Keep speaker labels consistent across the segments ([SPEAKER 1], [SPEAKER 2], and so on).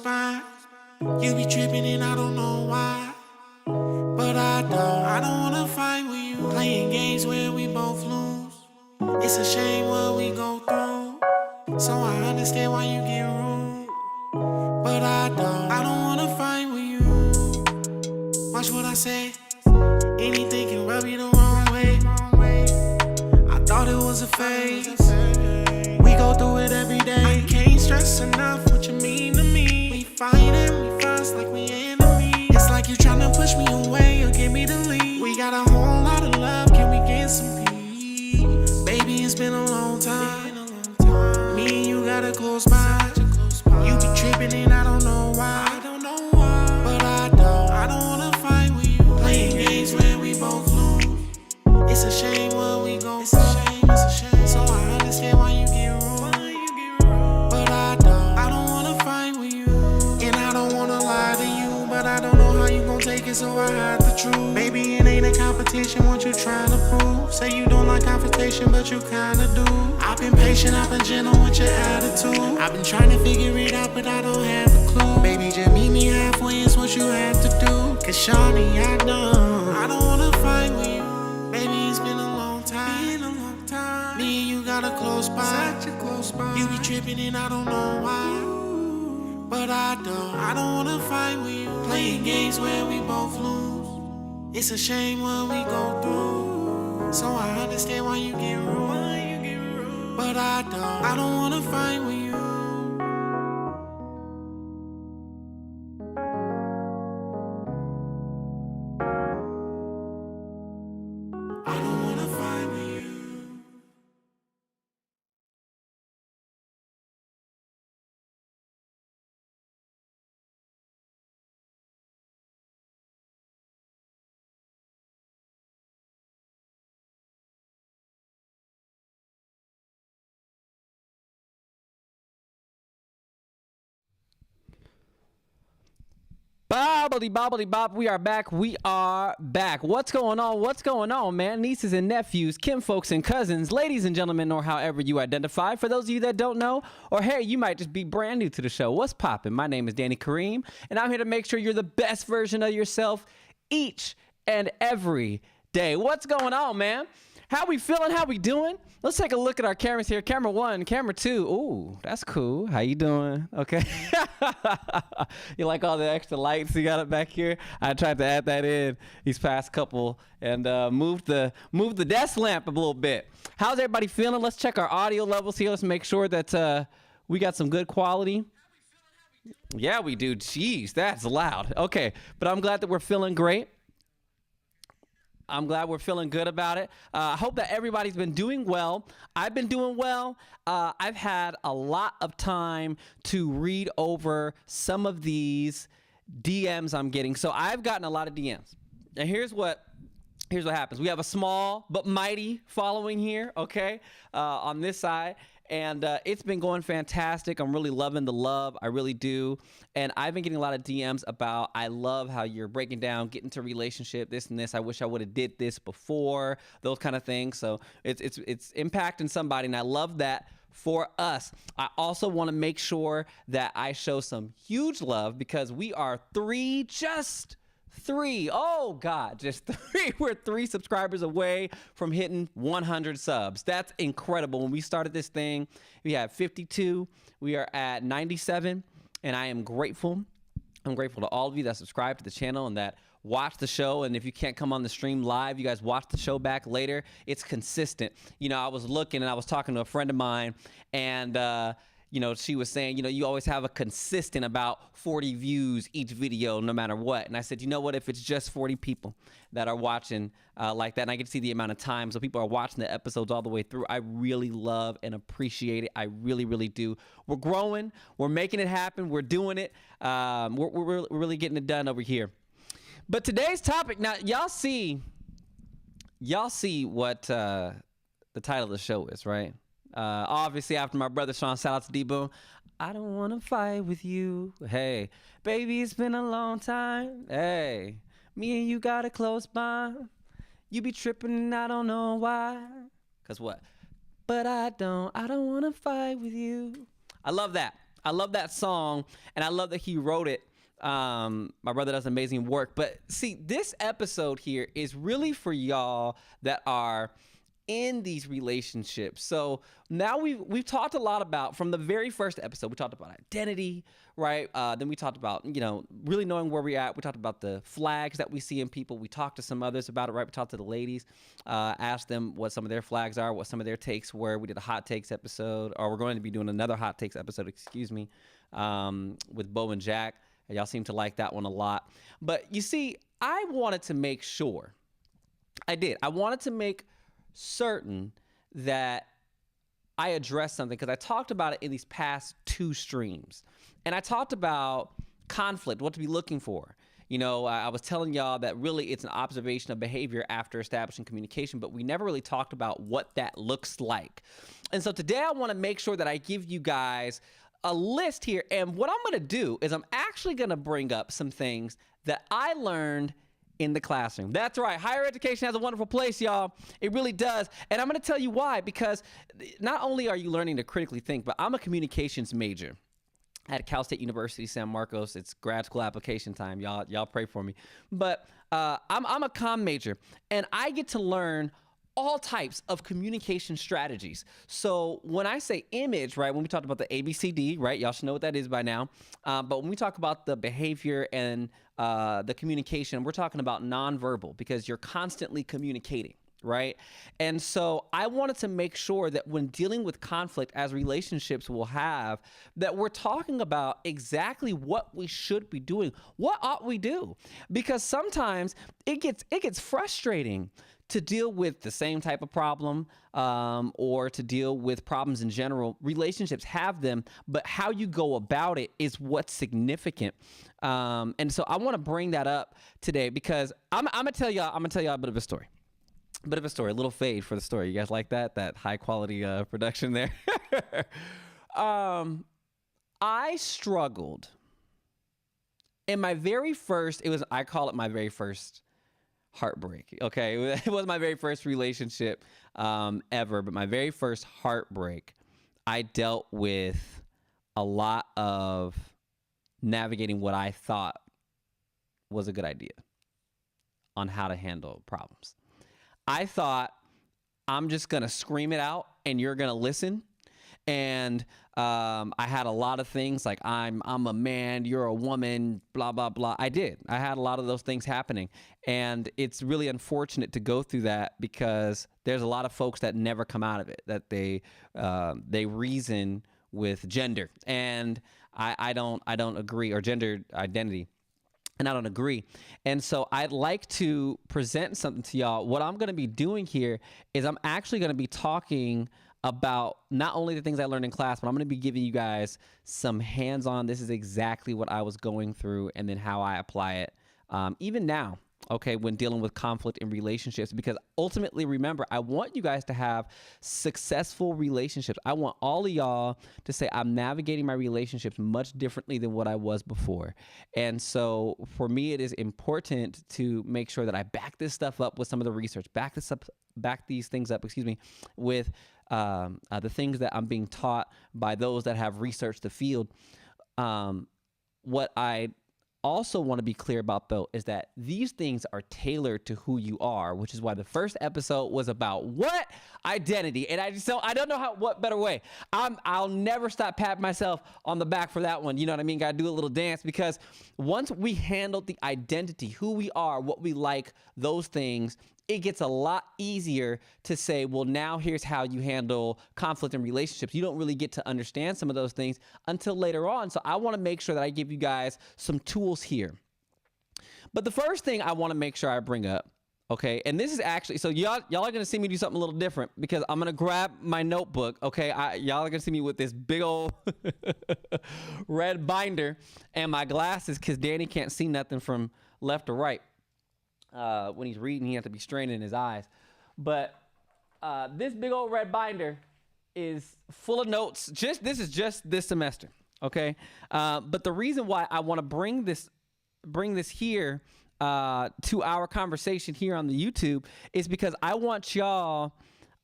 [SPEAKER 1] fine. You be tripping and I don't know why. But I don't wanna fight with you. Playing games where we both lose. It's a shame what we go through. So I understand why you get rude. But I don't wanna fight with you. Watch what I say. Anything can rub you the wrong way. I thought it was a phase. We go through it every day. I can't stress enough what you mean to me. We fight and we fuss like we enemies. It's like you tryna push me away or give me the lead. We got a whole lot of love, can we get some peace? Baby, it's been a long time. Me and you gotta close by. You be tripping and I don't know why. But I don't wanna fight with you. Playing games where we both lose. It's a shame what we go through. So I understand why you get rude. But I don't wanna fight with you. And I don't wanna lie to you, but I don't know how you gon' take it, so I hide the truth. Baby, it ain't a competition, what you trying to prove? Say you don't like confrontation, but you kinda do. I've been patient, I've been gentle with your attitude. I've been trying to figure it out, but I don't have a clue. Baby, just meet me halfway is what you have to do. Cause shawty, I don't wanna fight with you. Baby, it's been a long time. Me and you got a close by. You be tripping and I don't know why. But I don't wanna fight with you. Playing games where we both lose. It's a shame what we go through. So I understand why you get rude. But I don't wanna fight with you. I don't wanna fight with you.
[SPEAKER 2] Bobbly bobbly bob, we are back. What's going on, man? Nieces and nephews, kinfolks and cousins, ladies and gentlemen, or however you identify. For those of you that don't know, or hey, you might just be brand new to the show. What's poppin'? My name is Danny Kareem, and I'm here to make sure you're the best version of yourself each and every day. What's going on, man? How we feeling? How we doing? Let's take a look at our cameras here. Camera 1, camera 2. Ooh, that's cool. How you doing? Okay. You like all the extra lights you got up back here? I tried to add that in these past couple and moved the desk lamp a little bit. How's everybody feeling? Let's check our audio levels here. Let's make sure that we got some good quality. Yeah, we do. Jeez, that's loud. Okay, but I'm glad that we're feeling great. I'm glad we're feeling good about it. I hope that everybody's been doing well. I've been doing well. I've had a lot of time to read over some of these DMs I'm getting. So I've gotten a lot of DMs. And here's what happens. We have a small but mighty following here, okay, on this side. And it's been going fantastic. I'm really loving the love. I really do. And I've been getting a lot of DMs about, I love how you're breaking down, getting to relationship, this and this. I wish I would have did this before, those kind of things. So it's impacting somebody, and I love that for us. I also want to make sure that I show some huge love because we are just three. We're 3 subscribers away from hitting 100 subs. That's incredible. When we started this thing, we had 52. We are at 97, and I am grateful. I'm grateful to all of you that subscribe to the channel and that watch the show. And if you can't come on the stream live, you guys watch the show back later. It's consistent. You know, I was looking and I was talking to a friend of mine, and you know, she was saying, you know, you always have a consistent about 40 views each video, no matter what. And I said, you know what, if it's just 40 people that are watching like that, and I get to see the amount of time, so people are watching the episodes all the way through, I really love and appreciate it. I really, really do. We're growing. We're making it happen. We're doing it. We're really getting it done over here. But today's topic, now, y'all see what the title of the show is, right? Obviously, after my brother Sean, shout out to D-Boom. I don't want to fight with you. Hey, baby, it's been a long time. Hey, me and you got a close bond. You be tripping and I don't know why. Cause what? But I don't want to fight with you. I love that. I love that song, and I love that he wrote it. My brother does amazing work. But see, this episode here is really for y'all that are in these relationships. So now we've talked a lot about, from the very first episode, we talked about identity, right? Then we talked about, really knowing where we're at. We talked about the flags that we see in people. We talked to some others about it, right? We talked to the ladies, asked them what some of their flags are, what some of their takes were. We did a hot takes episode, or we're going to be doing another hot takes episode, with Bo and Jack. Y'all seem to like that one a lot. But you see, I wanted to make sure, I wanted to make certain that I addressed something, because I talked about it in these past 2 streams. And I talked about conflict, what to be looking for. I was telling y'all that really it's an observation of behavior after establishing communication, but we never really talked about what that looks like. And so today I want to make sure that I give you guys a list here. And what I'm going to do is I'm actually going to bring up some things that I learned in the classroom. That's right. Higher education has a wonderful place, y'all. It really does. And I'm going to tell you why, because not only are you learning to critically think, but I'm a communications major at Cal State University, San Marcos. It's grad school application time. Y'all pray for me. But I'm a comm major, and I get to learn all types of communication strategies. So when I say image, right, when we talked about the ABCD, right, y'all should know what that is by now. But when we talk about the behavior and the communication, we're talking about nonverbal, because you're constantly communicating, right? And so I wanted to make sure that when dealing with conflict, as relationships will have, that we're talking about exactly what we should be doing. What ought we do? Because sometimes it gets frustrating to deal with the same type of problem, or to deal with problems in general. Relationships have them, but how you go about it is what's significant. And so I want to bring that up today, because I'm gonna tell y'all a bit of a story. A little fade for the story. You guys like that high quality production there? I struggled in my very first, I call it my very first heartbreak. Okay. It was my very first relationship ever, but my very first heartbreak, I dealt with a lot of navigating what I thought was a good idea on how to handle problems. I thought, I'm just going to scream it out and you're going to listen. And I had a lot of things like, I'm a man, you're a woman, blah, blah, blah. I had a lot of those things happening. And it's really unfortunate to go through that, because there's a lot of folks that never come out of it, that they reason with gender. And I don't agree, or gender identity. And I don't agree. And so I'd like to present something to y'all. What I'm going to be doing here is I'm actually going to be talking about not only the things I learned in class, but I'm going to be giving you guys some hands-on. This is exactly what I was going through, and then how I apply it even now, okay, when dealing with conflict in relationships. Because ultimately, remember, I want you guys to have successful relationships. I want all of y'all to say, I'm navigating my relationships much differently than what I was before. And so for me, it is important to make sure that I back this stuff up with some of the research, back these things up, with the things that I'm being taught by those that have researched the field. What I also want to be clear about, though, is that these things are tailored to who you are, which is why the first episode was about what? Identity. And I don't know what better way. I'll never stop patting myself on the back for that one. You know what I mean? Got to do a little dance, because once we handled the identity, who we are, what we like, those things, it gets a lot easier to say, well, now here's how you handle conflict in relationships. You don't really get to understand some of those things until later on. So I want to make sure that I give you guys some tools here. But the first thing I want to make sure I bring up, okay, and this is actually, so y'all are going to see me do something a little different, because I'm going to grab my notebook, okay? Y'all are going to see me with this big old red binder and my glasses, because Danny can't see nothing from left to right. When he's reading, he has to be straining his eyes. But this big old red binder is full of notes. This is just this semester, okay? But the reason why I want to bring this here to our conversation here on the YouTube is because I want y'all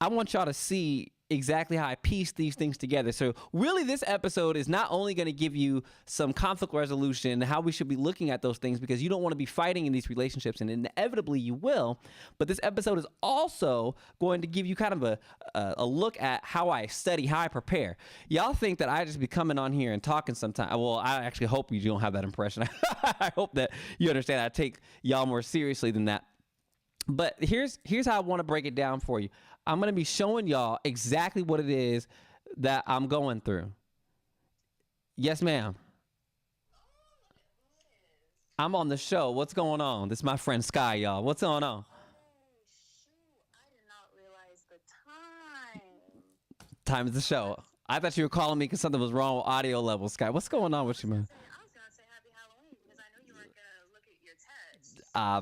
[SPEAKER 2] to see exactly how I piece these things together. So really this episode is not only going to give you some conflict resolution, how we should be looking at those things, because you don't want to be fighting in these relationships, and inevitably you will, but this episode is also going to give you kind of a look at how I study, how I prepare. Y'all think that I just be coming on here and talking sometimes. Well, I actually hope you don't have that impression. I hope that you understand I take y'all more seriously than that. But here's how I want to break it down for you. I'm going to be showing y'all exactly what it is that I'm going through. Yes, ma'am. I'm on the show. What's going on? This is my friend Sky, y'all. What's going on?
[SPEAKER 3] Shoot, I did not realize the time.
[SPEAKER 2] Time is the show. I thought you were calling me because something was wrong with audio levels, Sky. What's going on with you, man?
[SPEAKER 3] I was going to say happy Halloween because I know you weren't going to look at your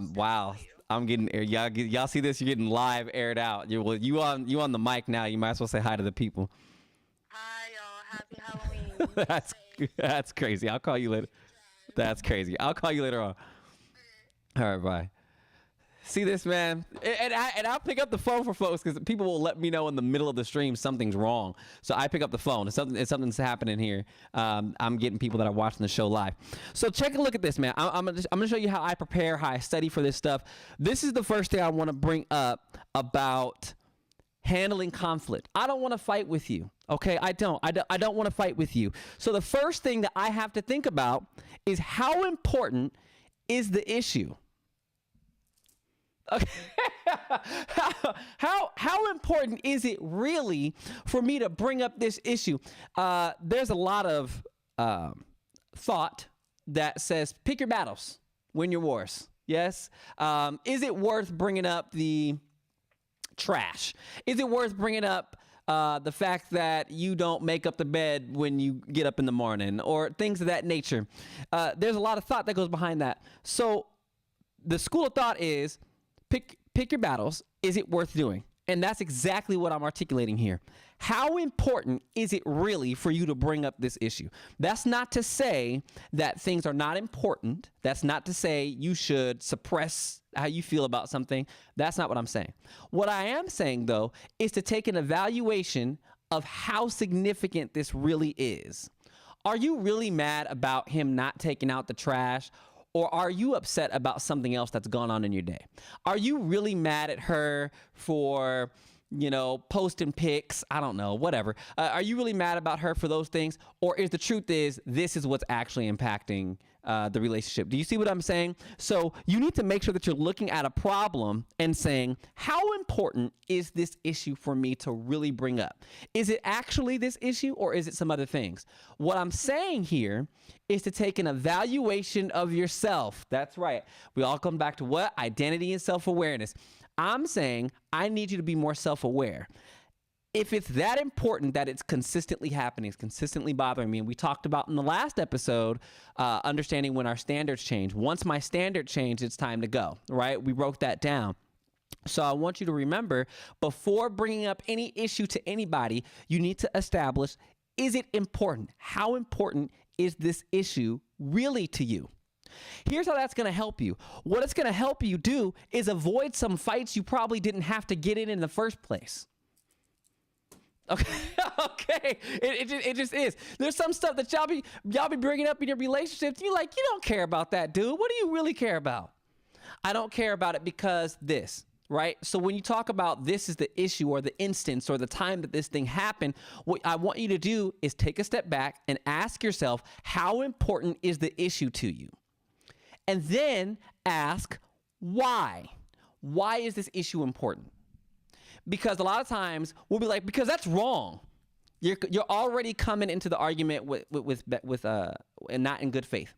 [SPEAKER 3] text.
[SPEAKER 2] Wow. I'm getting y'all see this? You're getting live aired out. You on the mic now. You might as well say hi to the people.
[SPEAKER 3] Hi, y'all. Happy Halloween.
[SPEAKER 2] That's crazy. I'll call you later. That's crazy. I'll call you later on. All right, bye. See this, man? And I'll pick up the phone for folks because people will let me know in the middle of the stream something's wrong. So I pick up the phone. If something's happening here, I'm getting people that are watching the show live. So check a look at this, man. I'm gonna show you how I prepare, how I study for this stuff. This is the first thing I want to bring up about handling conflict. I don't want to fight with you. Okay, I don't want to fight with you. So the first thing that I have to think about is how important is the issue. Okay. How important is it really for me to bring up this issue? There's a lot of thought that says pick your battles, win your wars. Yes. Is it worth bringing up the trash? Is it worth bringing up the fact that you don't make up the bed when you get up in the morning, or things of that nature? There's a lot of thought that goes behind that. So the school of thought is pick your battles. Is it worth doing? And that's exactly what I'm articulating here. How important is it really for you to bring up this issue? That's not to say that things are not important. That's not to say you should suppress how you feel about something. That's not what I'm saying. What I am saying, though, is to take an evaluation of how significant this really is. Are you really mad about him not taking out the trash? Or are you upset about something else that's gone on in your day? Are you really mad at her for, posting pics? I don't know, whatever. Are you really mad about her for those things? Or is the truth is this is what's actually impacting the relationship? Do you see what I'm saying? So you need to make sure that you're looking at a problem and saying, how important is this issue for me to really bring up? Is it actually this issue, or is it some other things? What I'm saying here is to take an evaluation of yourself. That's right. We all come back to what? Identity and self-awareness. I'm saying I need you to be more self-aware. If it's that important that it's consistently happening, it's consistently bothering me, and we talked about in the last episode, understanding when our standards change. Once my standard changed, it's time to go, right? We broke that down. So I want you to remember, before bringing up any issue to anybody, you need to establish, is it important? How important is this issue really to you? Here's how that's going to help you. What it's going to help you do is avoid some fights you probably didn't have to get in the first place. Okay, okay. It just is. There's some stuff that y'all be bringing up in your relationships. And you're like, you don't care about that, dude. What do you really care about? I don't care about it because this, right? So when you talk about this is the issue or the instance or the time that this thing happened, what I want you to do is take a step back and ask yourself, how important is the issue to you? And then ask, why? Why is this issue important? Because a lot of times we'll be like, because that's wrong. You're already coming into the argument with and not in good faith.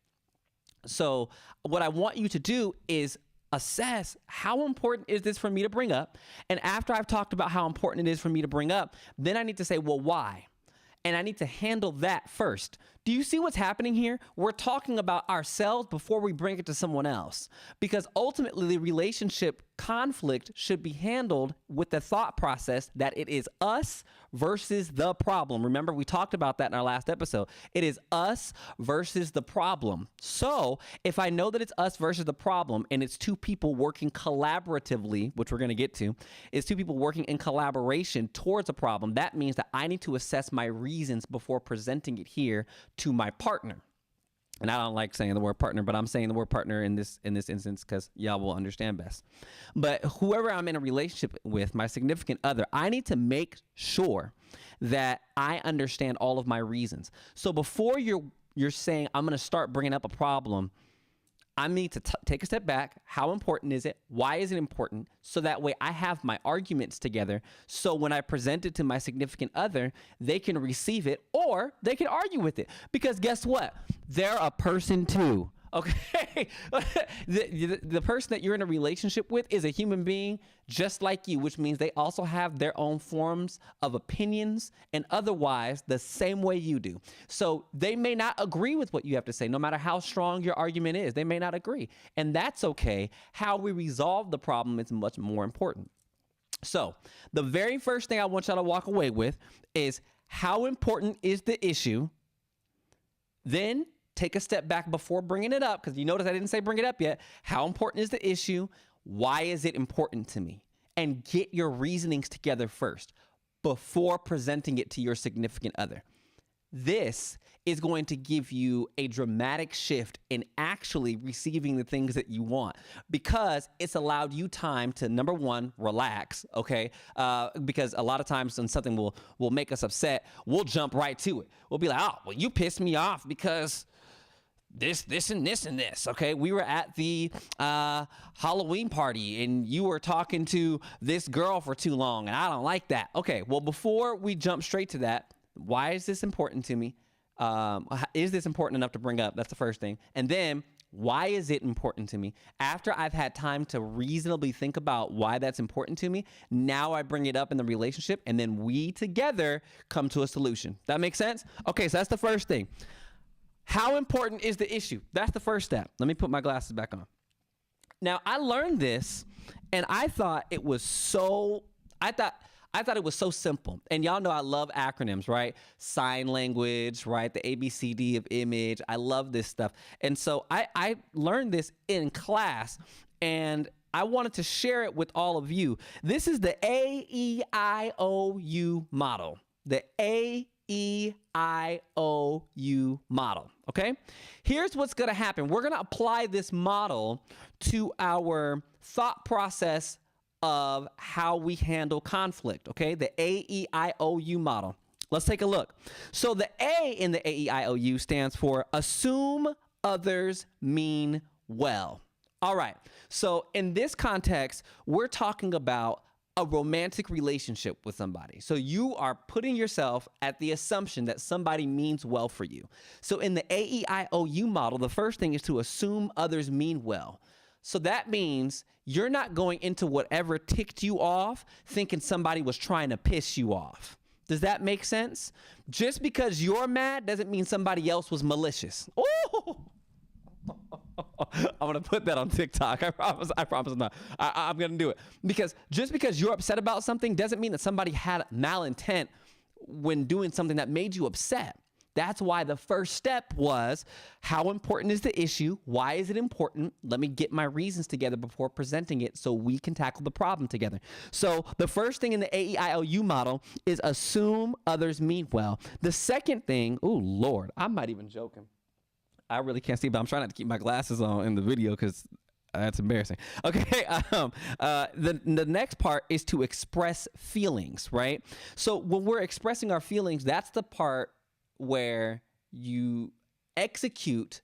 [SPEAKER 2] So what I want you to do is assess, how important is this for me to bring up? And after I've talked about how important it is for me to bring up, then I need to say, well, why? And I need to handle that first. Do you see what's happening here? We're talking about ourselves before we bring it to someone else, because ultimately the relationship conflict should be handled with the thought process that it is us versus the problem. Remember, we talked about that in our last episode. It is us versus the problem. So if I know that it's us versus the problem and it's two people working collaboratively, which we're going to get to, it's two people working in collaboration towards a problem, that means that I need to assess my reasons before presenting it here to my partner. And I don't like saying the word partner, but I'm saying the word partner in this instance because y'all will understand best. But whoever I'm in a relationship with, my significant other, I need to make sure that I understand all of my reasons. So before you're saying I'm going to start bringing up a problem, I need to take a step back. How important is it? Why is it important? So that way I have my arguments together. So when I present it to my significant other, they can receive it or they can argue with it. Because guess what? They're a person too. Okay. The person that you're in a relationship with is a human being just like you, which means they also have their own forms of opinions and otherwise the same way you do. So they may not agree with what you have to say, no matter how strong your argument is. They may not agree. And that's okay. How we resolve the problem is much more important. So the very first thing I want y'all to walk away with is how important is the issue? Then take a step back before bringing it up, because you notice I didn't say bring it up yet. How important is the issue? Why is it important to me? And get your reasonings together first before presenting it to your significant other. This is going to give you a dramatic shift in actually receiving the things that you want, because it's allowed you time to, number one, relax, okay? Because a lot of times when something will make us upset, we'll jump right to it. We'll be like, oh, well, you pissed me off because this, and this, okay? We were at the Halloween party and you were talking to this girl for too long and I don't like that. Okay, well, before we jump straight to that, why is this important to me? Is this important enough to bring up? That's the first thing. And then, why is it important to me? After I've had time to reasonably think about why that's important to me, now I bring it up in the relationship and then we together come to a solution. That makes sense? Okay, so that's the first thing. How important is the issue? That's the first step. Let me put my glasses back on. Now, I learned this and I thought it was so simple. And y'all know I love acronyms, right? Sign language, right? The ABCD of image. I love this stuff. And so I learned this in class and I wanted to share it with all of you. This is the AEIOU model. The AEIOU model, okay? Here's what's gonna happen. We're gonna apply this model to our thought process of how we handle conflict, okay? The AEIOU model. Let's take a look. So the A in the AEIOU stands for assume others mean well. All right, so in this context, we're talking about a romantic relationship with somebody. So you are putting yourself at the assumption that somebody means well for you. So in the AEIOU model, the first thing is to assume others mean well. So that means you're not going into whatever ticked you off thinking somebody was trying to piss you off. Does that make sense? Just because you're mad doesn't mean somebody else was malicious. Oh! I'm going to put that on TikTok. I promise I'm not. I'm going to do it. Because just because you're upset about something doesn't mean that somebody had malintent when doing something that made you upset. That's why the first step was, how important is the issue? Why is it important? Let me get my reasons together before presenting it so we can tackle the problem together. So the first thing in the AEIOU model is assume others mean well. The second thing, oh Lord, I'm not even joking. I really can't see, but I'm trying not to keep my glasses on in the video because that's embarrassing. Okay, the next part is to express feelings, right? So when we're expressing our feelings, that's the part where you execute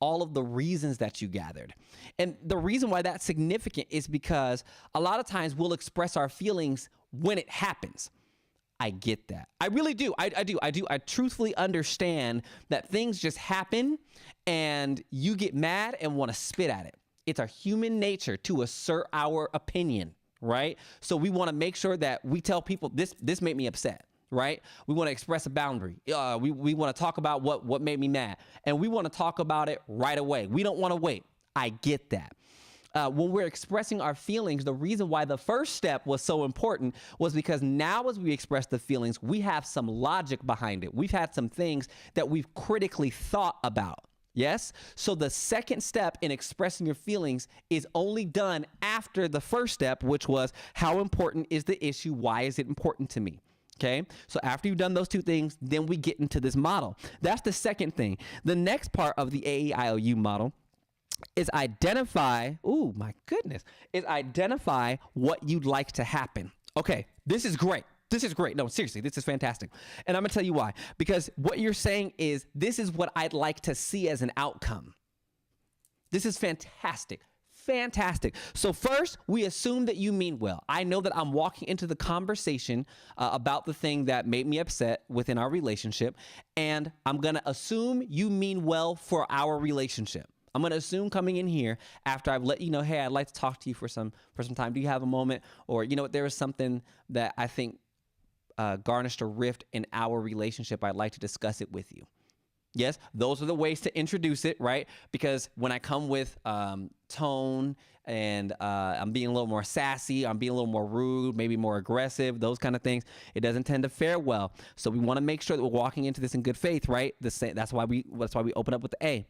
[SPEAKER 2] all of the reasons that you gathered. And the reason why that's significant is because a lot of times we'll express our feelings when it happens. I get that. I really do. I do. I truthfully understand that things just happen and you get mad and want to spit at it. It's our human nature to assert our opinion, right? So we want to make sure that we tell people this made me upset. right? We want to express a boundary. We want to talk about what made me mad, and we want to talk about it right away. We don't want to wait. I get that. When we're expressing our feelings, the reason why the first step was so important was because now as we express the feelings, we have some logic behind it. We've had some things that we've critically thought about. Yes? So the second step in expressing your feelings is only done after the first step, which was how important is the issue? Why is it important to me? Okay, so after you've done those two things, then we get into this model. That's the second thing. The next part of the AEIOU model is identify what you'd like to happen. Okay, this is great. No, seriously, this is fantastic. And I'm gonna tell you why. Because what you're saying is, this is what I'd like to see as an outcome. This is fantastic. Fantastic. So first, we assume that you mean well. I know that I'm walking into the conversation about the thing that made me upset within our relationship, and I'm gonna assume you mean well for our relationship. I'm going to assume coming in here after I've let you know, hey, I'd like to talk to you for some time. Do you have a moment? Or, you know what, there was something that I think garnished a rift in our relationship. I'd like to discuss it with you. Yes, those are the ways to introduce it, right? Because when I come with tone and I'm being a little more sassy, I'm being a little more rude, maybe more aggressive, those kind of things, it doesn't tend to fare well. So we want to make sure that we're walking into this in good faith, right? That's why we open up with the A.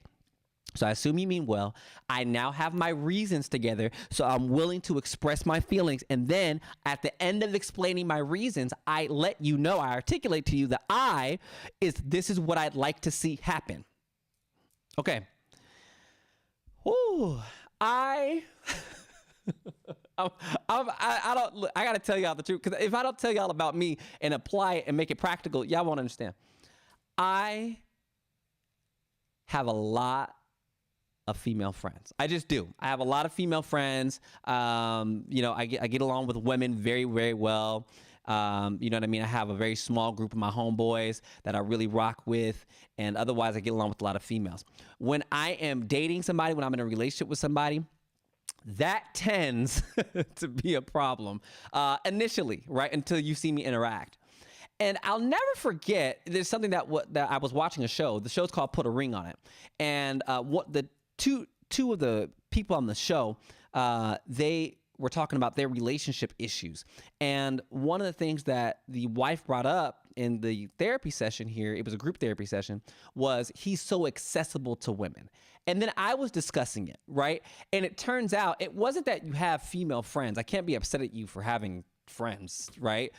[SPEAKER 2] So I assume you mean well. I now have my reasons together, so I'm willing to express my feelings. And then at the end of explaining my reasons, I let you know, I articulate to you that this is what I'd like to see happen. Okay. Ooh, I gotta tell y'all the truth, because if I don't tell y'all about me and apply it and make it practical, y'all won't understand. I have a lot of female friends. I just do. I have a lot of female friends. I get along with women very, very well. You know what I mean? I have a very small group of my homeboys that I really rock with, and otherwise I get along with a lot of females. When I am dating somebody, when I'm in a relationship with somebody, that tends to be a problem initially, right? Until you see me interact. And I'll never forget, there's something that I was watching a show. The show's called Put a Ring on It. And what the two of the people on the show, they were talking about their relationship issues. And one of the things that the wife brought up in the therapy session here, it was a group therapy session, was he's so accessible to women. And then I was discussing it, right? And it turns out it wasn't that you have female friends. I can't be upset at you for having friends, right?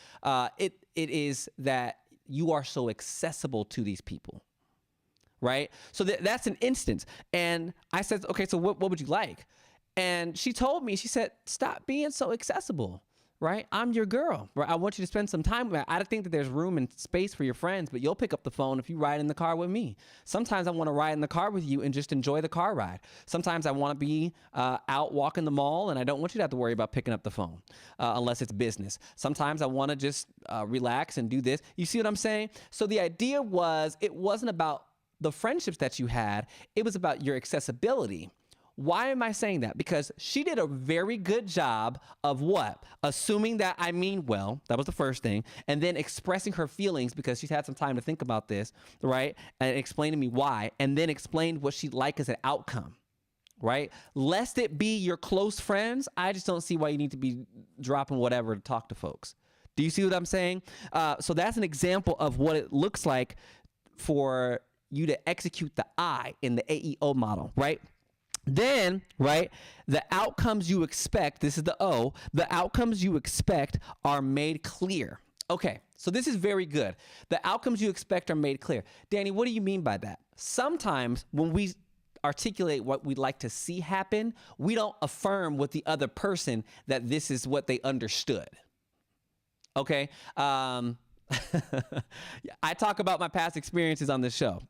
[SPEAKER 2] It is that you are so accessible to these people, right? So that's an instance. And I said, okay, so what would you like? And she told me, she said, stop being so accessible, right? I'm your girl, right? I want you to spend some time with me. I don't think that there's room and space for your friends, but you'll pick up the phone if you ride in the car with me. Sometimes I want to ride in the car with you and just enjoy the car ride. Sometimes I want to be out walking the mall, and I don't want you to have to worry about picking up the phone unless it's business. Sometimes I want to just relax and do this. You see what I'm saying? So the idea was, it wasn't about the friendships that you had. It was about your accessibility. Why am I saying that? Because she did a very good job of what? Assuming that I mean well. That was the first thing. And then expressing her feelings, because she's had some time to think about this, right? And explaining to me why. And then explained what she'd like as an outcome, right? Lest it be your close friends, I just don't see why you need to be dropping whatever to talk to folks. Do you see what I'm saying? So that's an example of what it looks like for you to execute the I in the AEO model, right? Then, right, the outcomes you expect, this is the O, the outcomes you expect are made clear. Okay, so this is very good. The outcomes you expect are made clear. Danny, what do you mean by that? Sometimes when we articulate what we'd like to see happen, we don't affirm with the other person that this is what they understood. Okay, I talk about my past experiences on this show.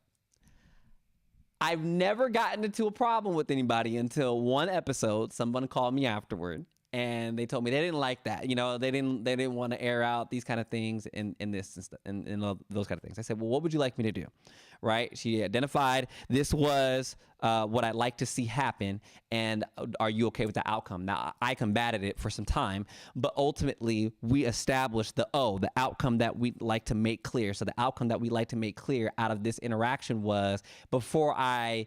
[SPEAKER 2] I've never gotten into a problem with anybody until one episode. Someone called me afterward and they told me they didn't like that. You know, they didn't want to air out these kind of things and this and stuff and all those kind of things. I said, well, what would you like me to do? right? She identified this was what I'd like to see happen, and are you okay with the outcome? Now, I combated it for some time, but ultimately we established the outcome that we'd like to make clear. So the outcome that we like to make clear out of this interaction was, before I,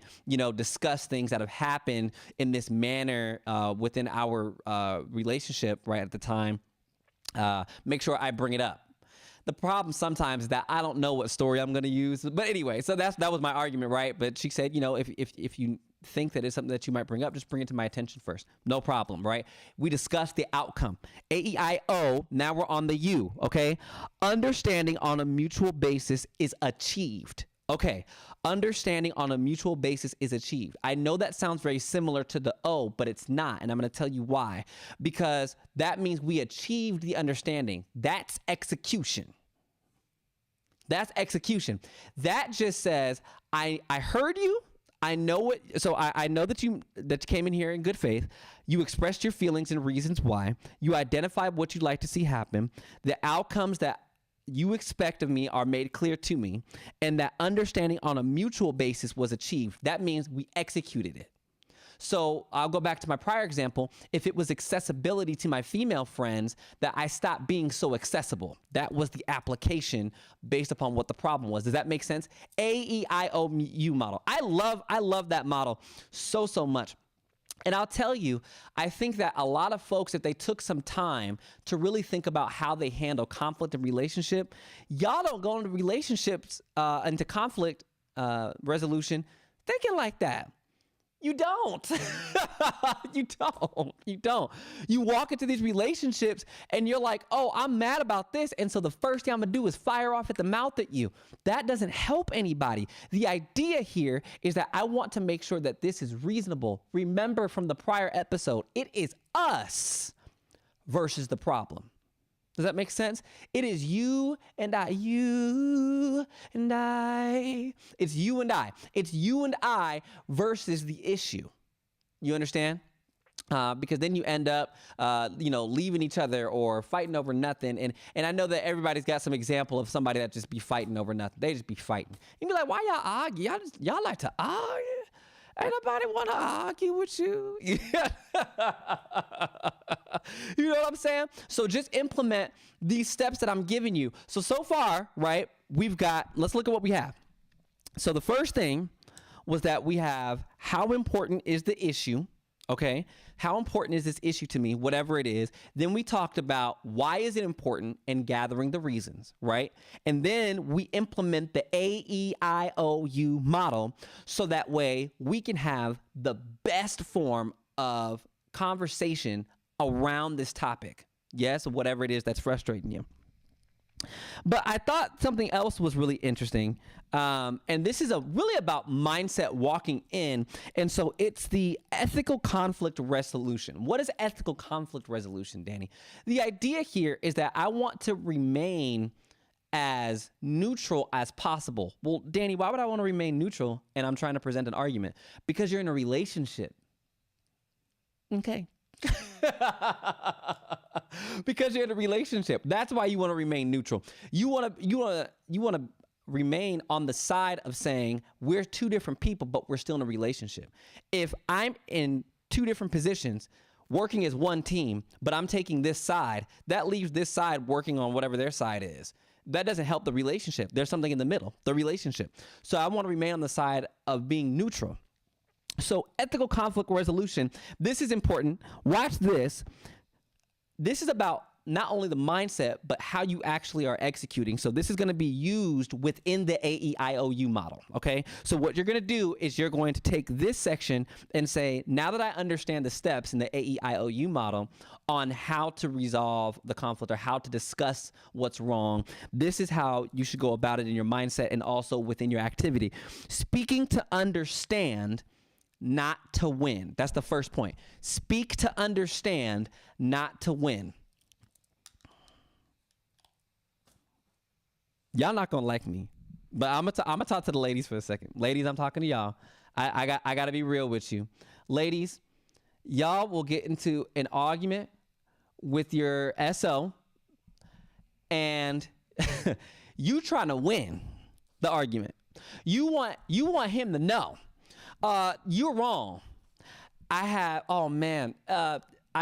[SPEAKER 2] discuss things that have happened in this manner within our relationship right at the time, make sure I bring it up. The problem sometimes is that I don't know what story I'm going to use. But anyway, so that was my argument, right? But she said, if you think that it's something that you might bring up, just bring it to my attention first. No problem, right? We discussed the outcome. AEIO, now we're on the U, okay? Understanding on a mutual basis is achieved. Okay, understanding on a mutual basis is achieved. I know that sounds very similar to the O, but it's not, and I'm going to tell you why. Because that means we achieved the understanding. That's execution. That's execution. That just says, I heard you. I know it. So I know that you came in here in good faith. You expressed your feelings and reasons why. You identified what you'd like to see happen. The outcomes that you expect of me are made clear to me, and that understanding on a mutual basis was achieved. That means we executed it. So I'll go back to my prior example. If it was accessibility to my female friends, that I stopped being so accessible. That was the application based upon what the problem was. Does that make sense? AEIOU model. I love that model so much. And I'll tell you, I think that a lot of folks, if they took some time to really think about how they handle conflict in relationship, y'all don't go into relationships, into conflict resolution thinking like that. You don't. You don't. You walk into these relationships and you're like, oh, I'm mad about this. And so the first thing I'm going to do is fire off at the mouth at you. That doesn't help anybody. The idea here is that I want to make sure that this is reasonable. Remember from the prior episode, it is us versus the problem. Does that make sense? It is you and I. It's you and I. It's you and I versus the issue. You understand? Because then you end up, leaving each other or fighting over nothing. And I know that everybody's got some example of somebody that just be fighting over nothing. They just be fighting. You be like, why y'all argue? Y'all like to argue? Ain't nobody want to argue with you. You know what I'm saying? So just implement these steps that I'm giving you. So far, right, let's look at what we have. So the first thing was that we have, how important is the issue? Okay, how important is this issue to me, whatever it is? Then we talked about why is it important and gathering the reasons, right? And then we implement the AEIOU model so that way we can have the best form of conversation around this topic. Yes, whatever it is that's frustrating you. But I thought something else was really interesting. And this is really about mindset walking in. And so it's the ethical conflict resolution. What is ethical conflict resolution, Danny? The idea here is that I want to remain as neutral as possible. Well, Danny, why would I want to remain neutral and I'm trying to present an argument? Because you're in a relationship. Okay. Because you're in a relationship. That's why you want to remain neutral. You want to remain on the side of saying we're two different people, but we're still in a relationship. If I'm in two different positions, working as one team, but I'm taking this side, that leaves this side working on whatever their side is. That doesn't help the relationship. There's something in the middle, the relationship. So I want to remain on the side of being neutral. So ethical conflict resolution, this is important. Watch this. This is about not only the mindset, but how you actually are executing. So this is going to be used within the AEIOU model, okay? So what you're going to do is you're going to take this section and say, now that I understand the steps in the AEIOU model on how to resolve the conflict or how to discuss what's wrong, this is how you should go about it in your mindset and also within your activity. Speaking to understand, not to win. That's the first point. Speak to understand, not to win. Y'all not gonna like me, but I'm gonna talk to the ladies for a second. Ladies, I'm talking to y'all. I got to be real with you. Ladies, y'all will get into an argument with your SO and you trying to win the argument. You want him to know. You're wrong. I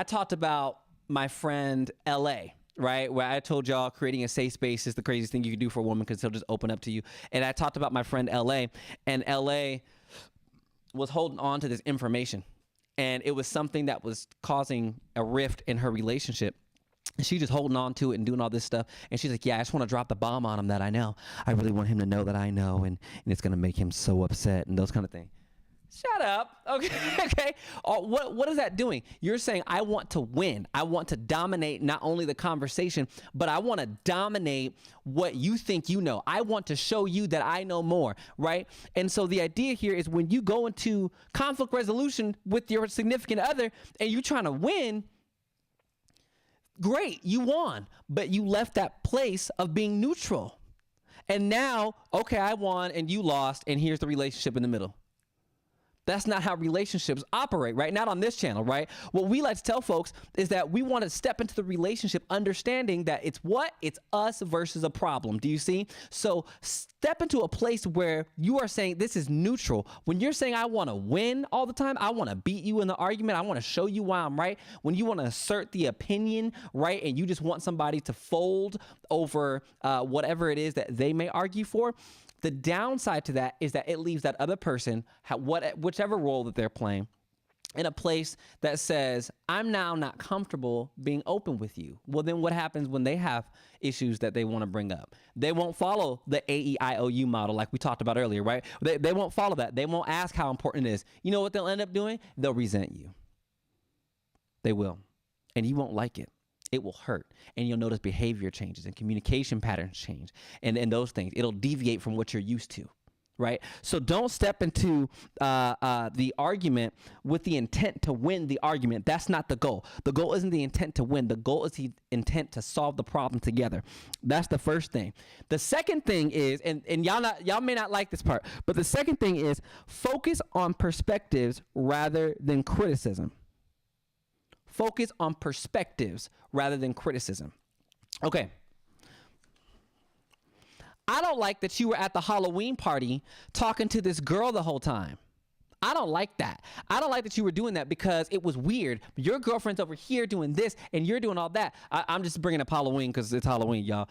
[SPEAKER 2] talked about my friend LA, right? Where I told y'all creating a safe space is the craziest thing you can do for a woman because he'll just open up to you. And I talked about my friend LA, and LA was holding on to this information. And it was something that was causing a rift in her relationship. And she just holding on to it and doing all this stuff. And she's like, yeah, I just want to drop the bomb on him that I know. I really want him to know that I know. And it's going to make him so upset and those kind of things. Shut up. Okay. Okay. What is that doing? You're saying, I want to win. I want to dominate not only the conversation, but I want to dominate what you think you know. I want to show you that I know more, right? And so the idea here is when you go into conflict resolution with your significant other and you're trying to win, great, you won, but you left that place of being neutral. And now, okay, I won and you lost, and here's the relationship in the middle. That's not how relationships operate, right? Not on this channel, right? What we like to tell folks is that we want to step into the relationship understanding that it's what? It's us versus a problem. Do you see? So step into a place where you are saying this is neutral. When you're saying I want to win all the time, I want to beat you in the argument, I want to show you why I'm right. When you want to assert the opinion, right? And you just want somebody to fold over whatever it is that they may argue for. The downside to that is that it leaves that other person, whichever role that they're playing, in a place that says, I'm now not comfortable being open with you. Well, then what happens when they have issues that they want to bring up? They won't follow the AEIOU model like we talked about earlier, right? They won't follow that. They won't ask how important it is. You know what they'll end up doing? They'll resent you. They will. And you won't like it. It will hurt, and you'll notice behavior changes and communication patterns change and those things. It'll deviate from what you're used to, right? So don't step into the argument with the intent to win the argument. That's not the goal. The goal isn't the intent to win. The goal is the intent to solve the problem together. That's the first thing. The second thing is, and y'all may not like this part, but the second thing is focus on perspectives rather than criticism. Focus on perspectives rather than criticism. Okay. I don't like that you were at the Halloween party talking to this girl the whole time. I don't like that. I don't like that you were doing that because it was weird. Your girlfriend's over here doing this and you're doing all that. I'm just bringing up Halloween because it's Halloween, y'all.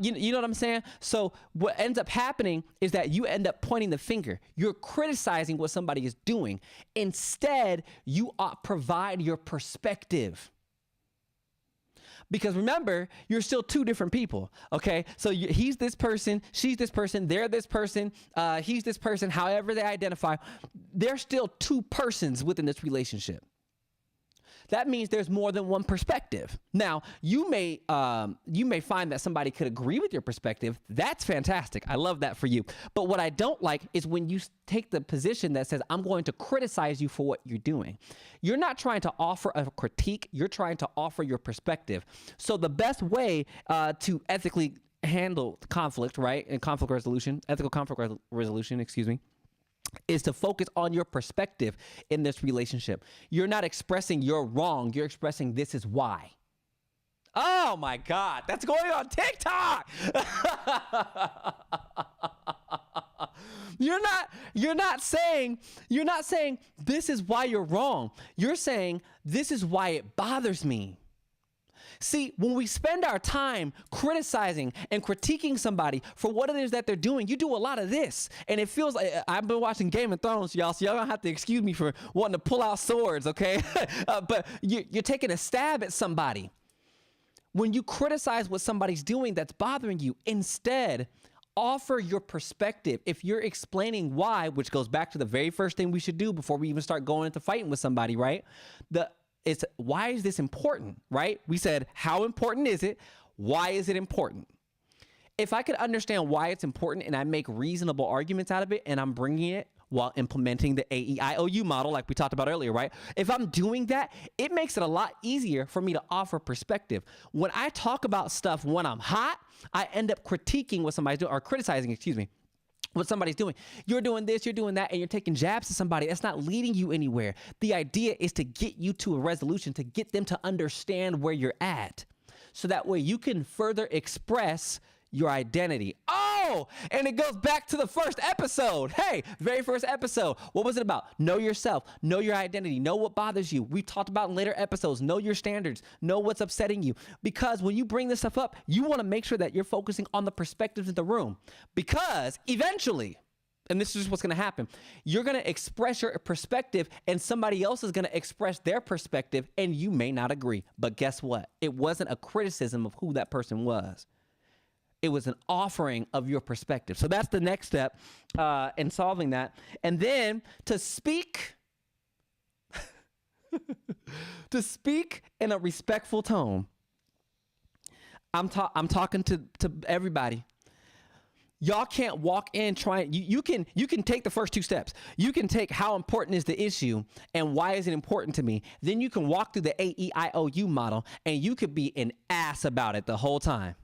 [SPEAKER 2] You know what I'm saying? So what ends up happening is that you end up pointing the finger. You're criticizing what somebody is doing. Instead, you provide your perspective. Because remember, you're still two different people, okay? So he's this person, she's this person, they're this person, he's this person, however they identify. They're still two persons within this relationship. That means there's more than one perspective. Now, you may find that somebody could agree with your perspective. That's fantastic. I love that for you. But what I don't like is when you take the position that says, I'm going to criticize you for what you're doing. You're not trying to offer a critique. You're trying to offer your perspective. So the best way to ethically handle conflict, right, and conflict resolution, ethical conflict resolution, excuse me, is to focus on your perspective in this relationship. You're not expressing you're wrong. You're expressing this is why. Oh my God, that's going on TikTok. You're not saying this is why you're wrong. You're saying this is why it bothers me. See, when we spend our time criticizing and critiquing somebody for what it is that they're doing, you do a lot of this. And it feels like I've been watching Game of Thrones, y'all, so y'all don't have to excuse me for wanting to pull out swords, okay? But you're taking a stab at somebody. When you criticize what somebody's doing that's bothering you, instead, offer your perspective. If you're explaining why, which goes back to the very first thing we should do before we even start going into fighting with somebody, right? It's why is this important, right? We said, how important is it? Why is it important? If I could understand why it's important and I make reasonable arguments out of it and I'm bringing it while implementing the AEIOU model like we talked about earlier, right? If I'm doing that, it makes it a lot easier for me to offer perspective. When I talk about stuff when I'm hot, I end up critiquing what somebody's doing, or criticizing, excuse me, what somebody's doing. You're doing this, you're doing that, and you're taking jabs to somebody. That's not leading you anywhere. The idea is to get you to a resolution, to get them to understand where you're at. So that way you can further express your identity. Oh, and it goes back to the first episode. Hey, very first episode. What was it about? Know yourself, know your identity, know what bothers you. We've talked about in later episodes, know your standards, know what's upsetting you. Because when you bring this stuff up, you want to make sure that you're focusing on the perspectives in the room. Because eventually, and this is just what's going to happen, you're going to express your perspective and somebody else is going to express their perspective and you may not agree. But guess what? It wasn't a criticism of who that person was. It was an offering of your perspective. So that's the next step in solving that. And then to speak, to speak in a respectful tone. I'm talking to everybody. Y'all can't walk in trying. You can take the first two steps. You can take how important is the issue and why is it important to me. Then you can walk through the AEIOU model and you could be an ass about it the whole time.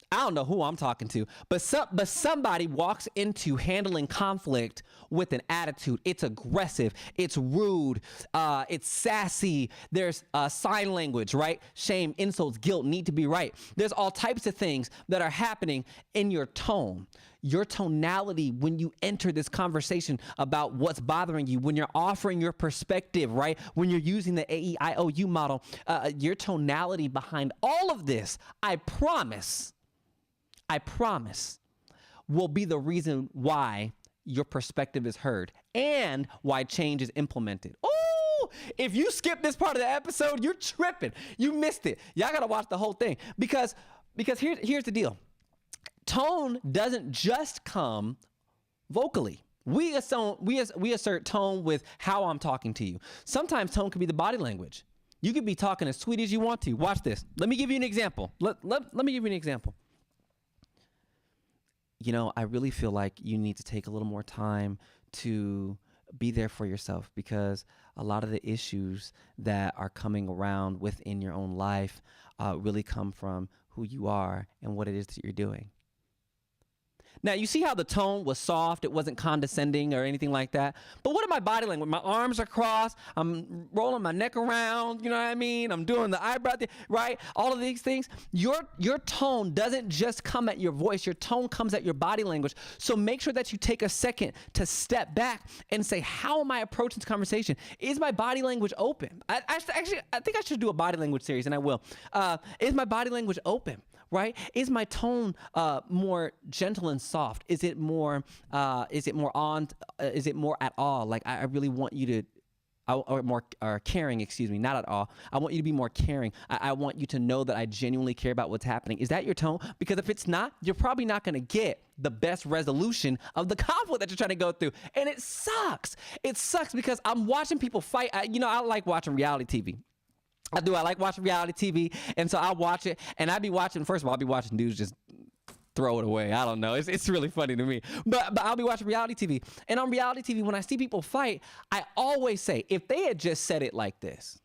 [SPEAKER 2] I don't know who I'm talking to, but somebody walks into handling conflict with an attitude. It's aggressive, it's rude, it's sassy. There's sign language, right? Shame, insults, guilt need to be right. There's all types of things that are happening in your tone. Your tonality when you enter this conversation about what's bothering you, when you're offering your perspective, right? When you're using the AEIOU model, your tonality behind all of this, I promise, will be the reason why your perspective is heard and why change is implemented. Oh, if you skip this part of the episode, you're tripping. You missed it. Y'all got to watch the whole thing because here's the deal. Tone doesn't just come vocally. We assert tone with how I'm talking to you. Sometimes tone can be the body language. You could be talking as sweet as you want to. Watch this. Let me give you an example. Let me give you an example. You know, I really feel like you need to take a little more time to be there for yourself because a lot of the issues that are coming around within your own life really come from who you are and what it is that you're doing. Now, you see how the tone was soft. It wasn't condescending or anything like that. But what are my body language? My arms are crossed. I'm rolling my neck around. You know what I mean? I'm doing the eyebrow thing, right? All of these things. Your tone doesn't just come at your voice. Your tone comes at your body language. So make sure that you take a second to step back and say, how am I approaching this conversation? Is my body language open? I think I should do a body language series, and I will. Is my body language open? Right? Is my tone more gentle and soft? Is it more at all? Like I really want you to, or more caring, excuse me, not at all. I want you to be more caring. I want you to know that I genuinely care about what's happening. Is that your tone? Because if it's not, you're probably not going to get the best resolution of the conflict that you're trying to go through. And it sucks. It sucks because I'm watching people fight. I like watching reality TV. I do. I like watching reality TV. And so I'll watch it. And I'll be watching dudes just throw it away. I don't know. It's really funny to me. But I'll be watching reality TV. And on reality TV, when I see people fight, I always say, if they had just said it like this,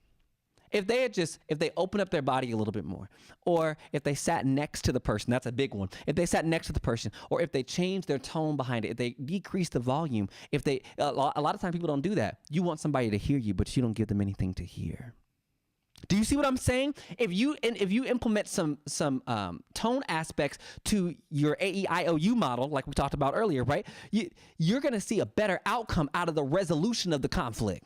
[SPEAKER 2] if they open up their body a little bit more, or if they sat next to the person, that's a big one. If they sat next to the person, or if they changed their tone behind it, if they decrease the volume, a lot of times people don't do that. You want somebody to hear you, but you don't give them anything to hear. Do you see what I'm saying? If you implement some tone aspects to your AEIOU model, like we talked about earlier, right? You're going to see a better outcome out of the resolution of the conflict.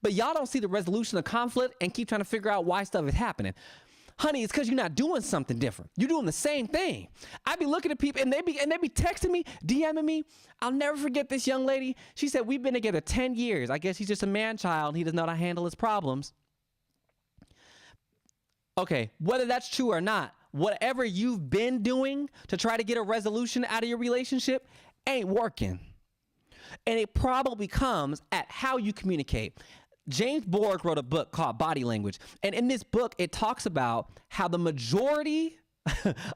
[SPEAKER 2] But y'all don't see the resolution of conflict and keep trying to figure out why stuff is happening. Honey, it's because you're not doing something different. You're doing the same thing. I be looking at people and they be texting me, DMing me. I'll never forget this young lady. She said, we've been together 10 years. I guess he's just a man-child. He doesn't know how to handle his problems. Okay, whether that's true or not, whatever you've been doing to try to get a resolution out of your relationship ain't working. And it probably comes at how you communicate. James Borg wrote a book called Body Language. And in this book, it talks about how the majority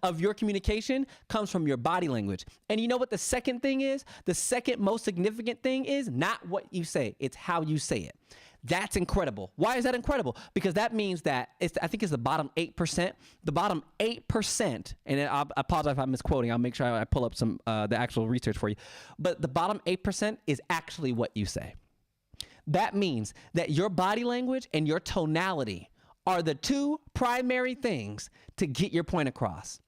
[SPEAKER 2] of your communication comes from your body language. And you know what the second thing is? The second most significant thing is not what you say, it's how you say it. That's incredible. Why is that incredible? Because that means that I think it's the bottom 8%. The bottom 8%, and I apologize if I'm misquoting. I'll make sure I pull up some the actual research for you. But the bottom 8% is actually what you say. That means that your body language and your tonality are the two primary things to get your point across.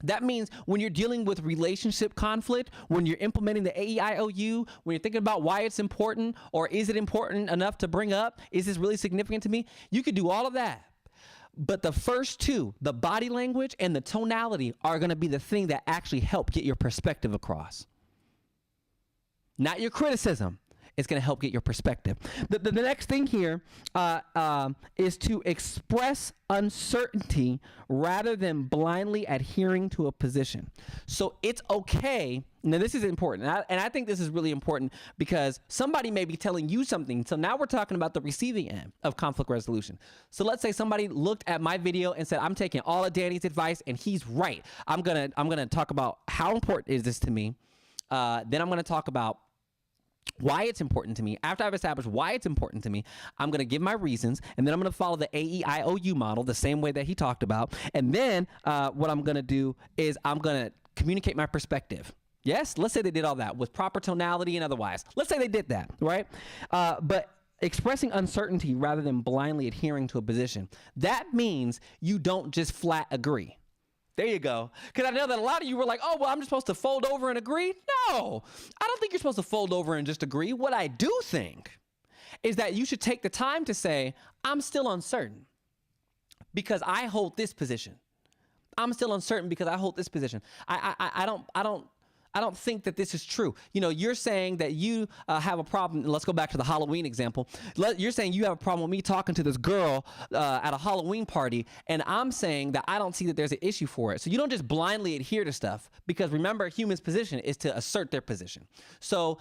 [SPEAKER 2] That means when you're dealing with relationship conflict, when you're implementing the AEIOU, when you're thinking about why it's important, or is it important enough to bring up? Is this really significant to me? You could do all of that. But the first two, the body language and the tonality, are going to be the thing that actually help get your perspective across. Not your criticism. It's going to help get your perspective. The next thing here is to express uncertainty rather than blindly adhering to a position. So it's okay. Now, this is important. And I think this is really important because somebody may be telling you something. So now we're talking about the receiving end of conflict resolution. So let's say somebody looked at my video and said, I'm taking all of Danny's advice and he's right. I'm gonna talk about how important is this to me. Then I'm going to talk about why it's important to me. After I've established why it's important to me, I'm going to give my reasons, and then I'm going to follow the AEIOU model the same way that he talked about. And then what I'm going to do is I'm going to communicate my perspective. Yes, let's say they did all that with proper tonality and otherwise. Let's say they did that, right? But expressing uncertainty rather than blindly adhering to a position, that means you don't just flat agree. There you go. Because I know that a lot of you were like, oh, well, I'm just supposed to fold over and agree. No, I don't think you're supposed to fold over and just agree. What I do think is that you should take the time to say, I'm still uncertain because I hold this position. I'm still uncertain because I hold this position. I don't think that this is true. You know, you're saying that you have a problem. Let's go back to the Halloween example. You're saying you have a problem with me talking to this girl at a Halloween party, and I'm saying that I don't see that there's an issue for it. So you don't just blindly adhere to stuff, because remember, a human's position is to assert their position. So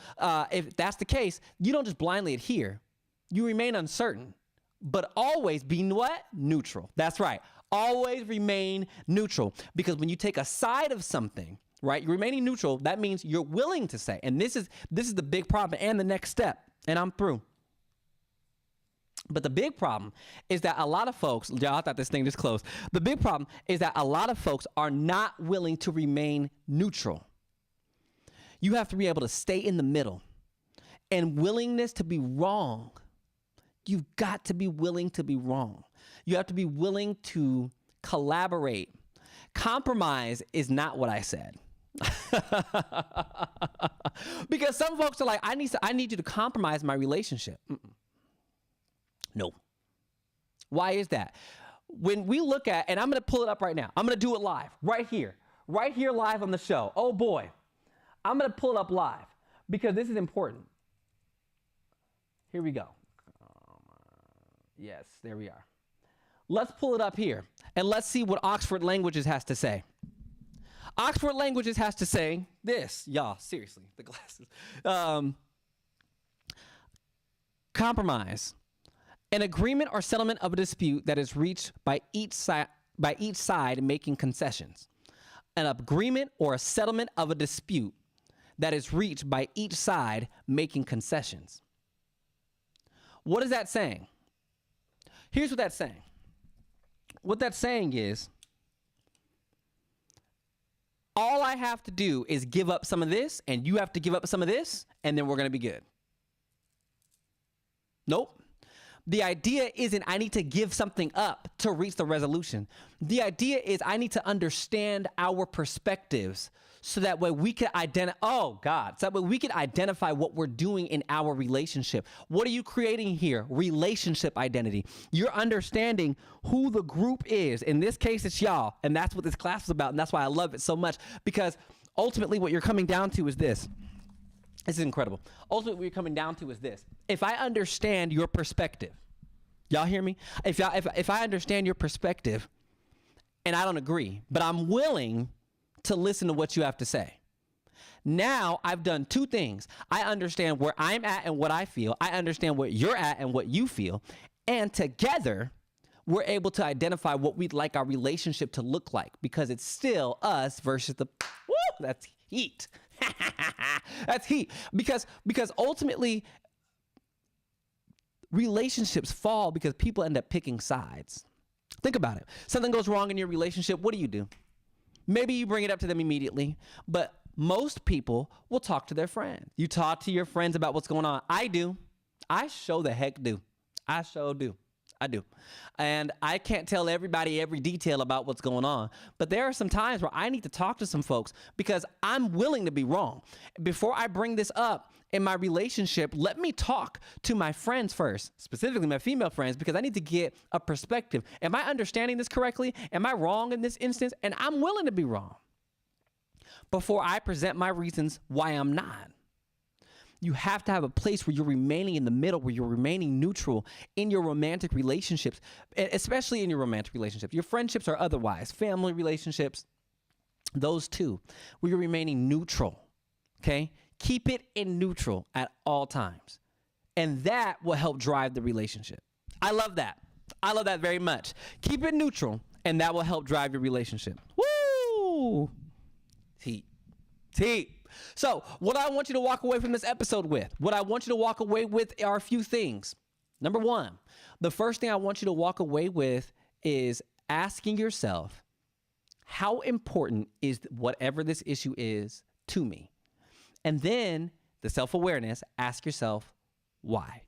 [SPEAKER 2] if that's the case, you don't just blindly adhere. You remain uncertain, but always be what? Neutral. That's right. Always remain neutral, because when you take a side of something, right, you're remaining neutral, that means you're willing to say, and this is the big problem and the next step, and I'm through. But the big problem is that a lot of folks, y'all, I thought this thing just closed. The big problem is that a lot of folks are not willing to remain neutral. You have to be able to stay in the middle, and willingness to be wrong. You've got to be willing to be wrong. You have to be willing to collaborate. Compromise is not what I said. Because some folks are like, I need you to compromise my relationship. No. Why is that? When we look at, and I'm going to pull it up right now. I'm going to do it live, right here live on the show. Oh boy. I'm going to pull it up live because this is important. Here we go. Yes, there we are. Let's pull it up here and let's see what Oxford Languages has to say. Oxford Languages has to say this. Y'all, seriously, the glasses. Compromise. An agreement or settlement of a dispute that is reached by each side making concessions. An agreement or a settlement of a dispute that is reached by each side making concessions. What is that saying? Here's what that's saying. What that's saying is, all I have to do is give up some of this, and you have to give up some of this, and then we're going to be good. Nope. The idea isn't I need to give something up to reach the resolution. The idea is I need to understand our perspectives so that way we can so that way we can identify what we're doing in our relationship. What are you creating here? Relationship identity. You're understanding who the group is. In this case, it's y'all, and that's what this class is about, and that's why I love it so much, because ultimately what you're coming down to is this. This is incredible. Ultimately, what you're coming down to is this. If I understand your perspective, y'all hear me? If I understand your perspective and I don't agree, but I'm willing to listen to what you have to say. Now I've done two things. I understand where I'm at and what I feel. I understand where you're at and what you feel. And together, we're able to identify what we'd like our relationship to look like, because it's still us versus that's heat. That's heat. Because ultimately, relationships fall because people end up picking sides. Think about it. Something goes wrong in your relationship. What do? Maybe you bring it up to them immediately, but most people will talk to their friends. You talk to your friends about what's going on. I do. I sure the heck do. I sure do. I do. And I can't tell everybody every detail about what's going on. But there are some times where I need to talk to some folks because I'm willing to be wrong. Before I bring this up in my relationship, let me talk to my friends first, specifically my female friends, because I need to get a perspective. Am I understanding this correctly? Am I wrong in this instance? And I'm willing to be wrong before I present my reasons why I'm not. You have to have a place where you're remaining in the middle, where you're remaining neutral in your romantic relationships, especially in your romantic relationships, your friendships or otherwise, family relationships, those two, where you're remaining neutral, okay? Keep it in neutral at all times. And that will help drive the relationship. I love that. I love that very much. Keep it neutral, and that will help drive your relationship. Woo! Heat. So what I want you to walk away from this episode with, what I want you to walk away with are a few things. Number one, the first thing I want you to walk away with is asking yourself, how important is whatever this issue is to me? And then the self-awareness, ask yourself, why?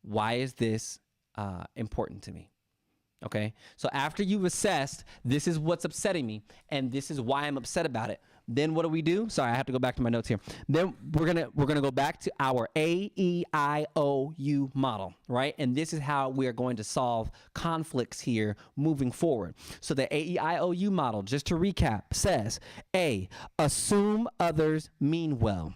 [SPEAKER 2] Why is this important to me? Okay, so after you've assessed, this is what's upsetting me, and this is why I'm upset about it, then what do? Sorry, I have to go back to my notes here. Then we're gonna go back to our AEIOU model, right? And this is how we are going to solve conflicts here moving forward. So the AEIOU model, just to recap, says A, assume others mean well.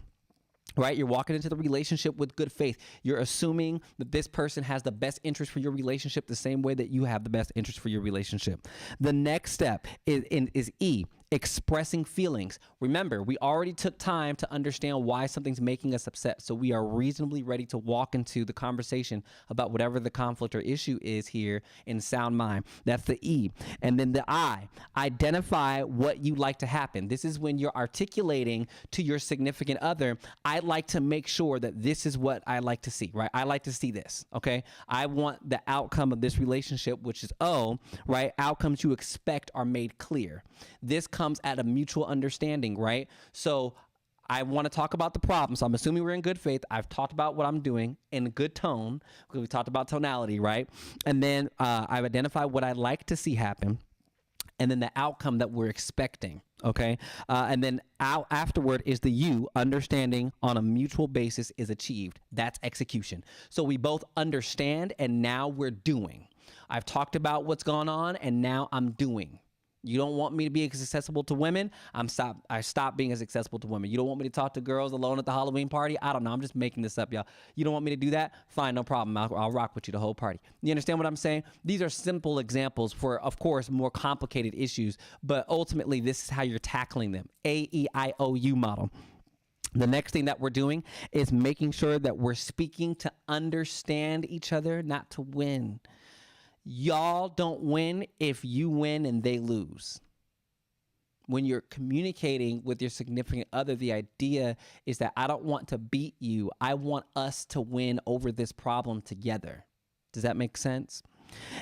[SPEAKER 2] Right? You're walking into the relationship with good faith. You're assuming that this person has the best interest for your relationship the same way that you have the best interest for your relationship. The next step is E, expressing feelings. Remember, we already took time to understand why something's making us upset. So we are reasonably ready to walk into the conversation about whatever the conflict or issue is here in sound mind. That's the E. And then the I, identify what you'd like to happen. This is when you're articulating to your significant other, I'd like to make sure that this is what I like to see, right? I like to see this, okay? I want the outcome of this relationship, which is O, right? Outcomes you expect are made clear. This comes at a mutual understanding, right? So I want to talk about the problem. So I'm assuming we're in good faith. I've talked about what I'm doing in a good tone because we talked about tonality, right? And then I've identified what I'd like to see happen, and then the outcome that we're expecting, okay? And then afterward is the U, understanding on a mutual basis is achieved. That's execution. So we both understand, and now we're doing. I've talked about what's going on, and now I'm doing. You don't want me to be as accessible to women? I stopped being as accessible to women. You don't want me to talk to girls alone at the Halloween party? I don't know. I'm just making this up, y'all. You don't want me to do that? Fine, no problem. I'll rock with you the whole party. You understand what I'm saying? These are simple examples for, of course, more complicated issues, but ultimately this is how you're tackling them. AEIOU model. The next thing that we're doing is making sure that we're speaking to understand each other, not to win. Y'all don't win if you win and they lose. When you're communicating with your significant other, the idea is that I don't want to beat you. I want us to win over this problem together. Does that make sense?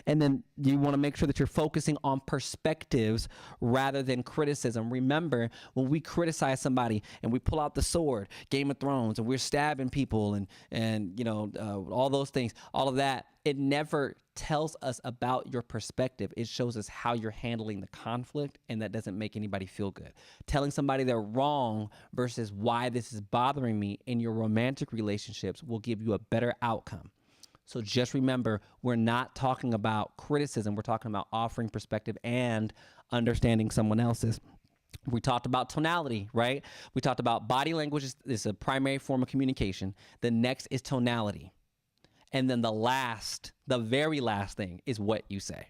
[SPEAKER 2] And then you want to make sure that you're focusing on perspectives rather than criticism. Remember, when we criticize somebody and we pull out the sword, Game of Thrones, and we're stabbing people and you know, all those things, all of that, it never tells us about your perspective. It shows us how you're handling the conflict, and that doesn't make anybody feel good. Telling somebody they're wrong versus why this is bothering me in your romantic relationships will give you a better outcome. So just remember, we're not talking about criticism. We're talking about offering perspective and understanding someone else's. We talked about tonality, right? We talked about body language is a primary form of communication. The next is tonality. And then the very last thing is what you say.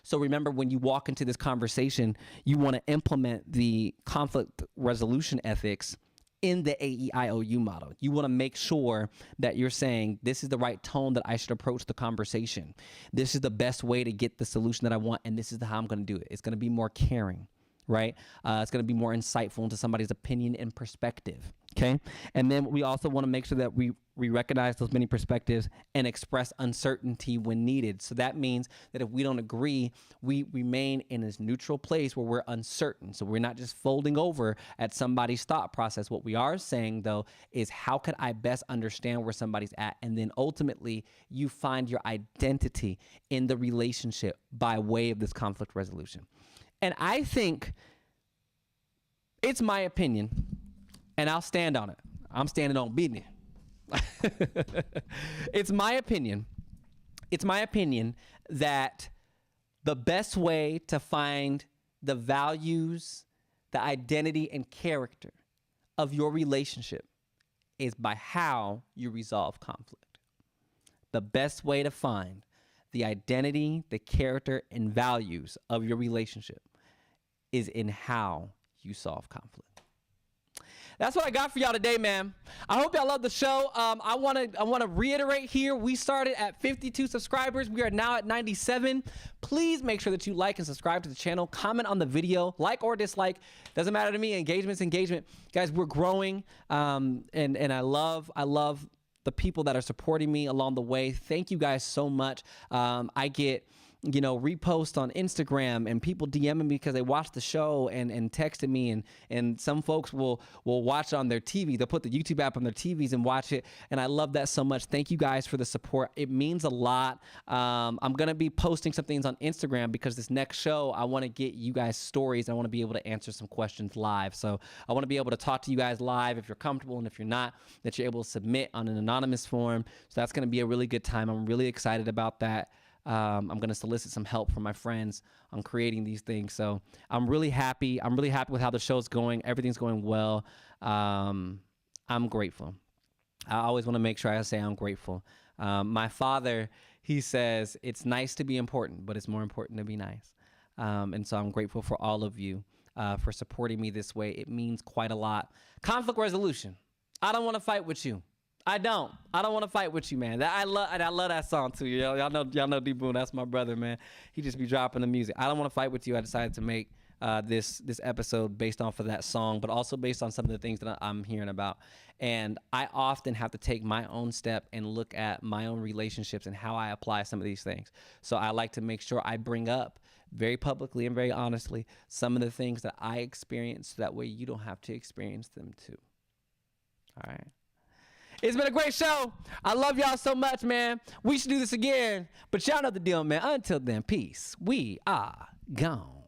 [SPEAKER 2] So remember, when you walk into this conversation, you want to implement the conflict resolution ethics in the AEIOU model. You want to make sure that you're saying, this is the right tone that I should approach the conversation. This is the best way to get the solution that I want, and this is how I'm going to do it. It's going to be more caring, right? It's going to be more insightful into somebody's opinion and perspective, Okay. And then we also want to make sure that we recognize those many perspectives and express uncertainty when needed. So that means that if we don't agree, we remain in this neutral place where we're uncertain. So we're not just folding over at somebody's thought process. What we are saying, though, is how could I best understand where somebody's at? And then ultimately, you find your identity in the relationship by way of this conflict resolution. And I think it's my opinion, and I'll stand on it. I'm standing on business. It's my opinion that the best way to find the values, the identity, and character of your relationship is by how you resolve conflict. The best way to find the identity, the character, and values of your relationship is in how you solve conflict. That's what I got for y'all today, man. I hope y'all love the show. I want to reiterate here. We started at 52 subscribers. We are now at 97. Please make sure that you like and subscribe to the channel. Comment on the video, like or dislike. Doesn't matter to me. Engagement's engagement. Guys, we're growing, and I love the people that are supporting me along the way. Thank you guys so much. I get reposts on Instagram and people DMing me because they watched the show and texted me, and some folks will watch it on their TV. They'll put the YouTube app on their TVs and watch it, and I love that so much. Thank you guys for the support. It means a lot. I'm gonna be posting some things on Instagram because this next show I want to get you guys stories. I want to be able to answer some questions live, so I want to be able to talk to you guys live if you're comfortable, and if you're not, that you're able to submit on an anonymous form. So that's gonna be a really good time. I'm really excited about that. I'm going to solicit some help from my friends on creating these things. So I'm really happy. I'm really happy with how the show's going. Everything's going well. I'm grateful. I always want to make sure I say I'm grateful. My father, he says, it's nice to be important, but it's more important to be nice. And so I'm grateful for all of you for supporting me this way. It means quite a lot. Conflict resolution. I don't want to fight with you. I don't want to fight with you, man. I love that song too. Y'all know D Boone. That's my brother, man. He just be dropping the music. I don't want to fight with you. I decided to make this episode based off of that song, but also based on some of the things that I'm hearing about. And I often have to take my own step and look at my own relationships and how I apply some of these things. So I like to make sure I bring up very publicly and very honestly some of the things that I experienced, so that way you don't have to experience them too. All right. It's been a great show. I love y'all so much, man. We should do this again. But y'all know the deal, man. Until then, peace. We are gone.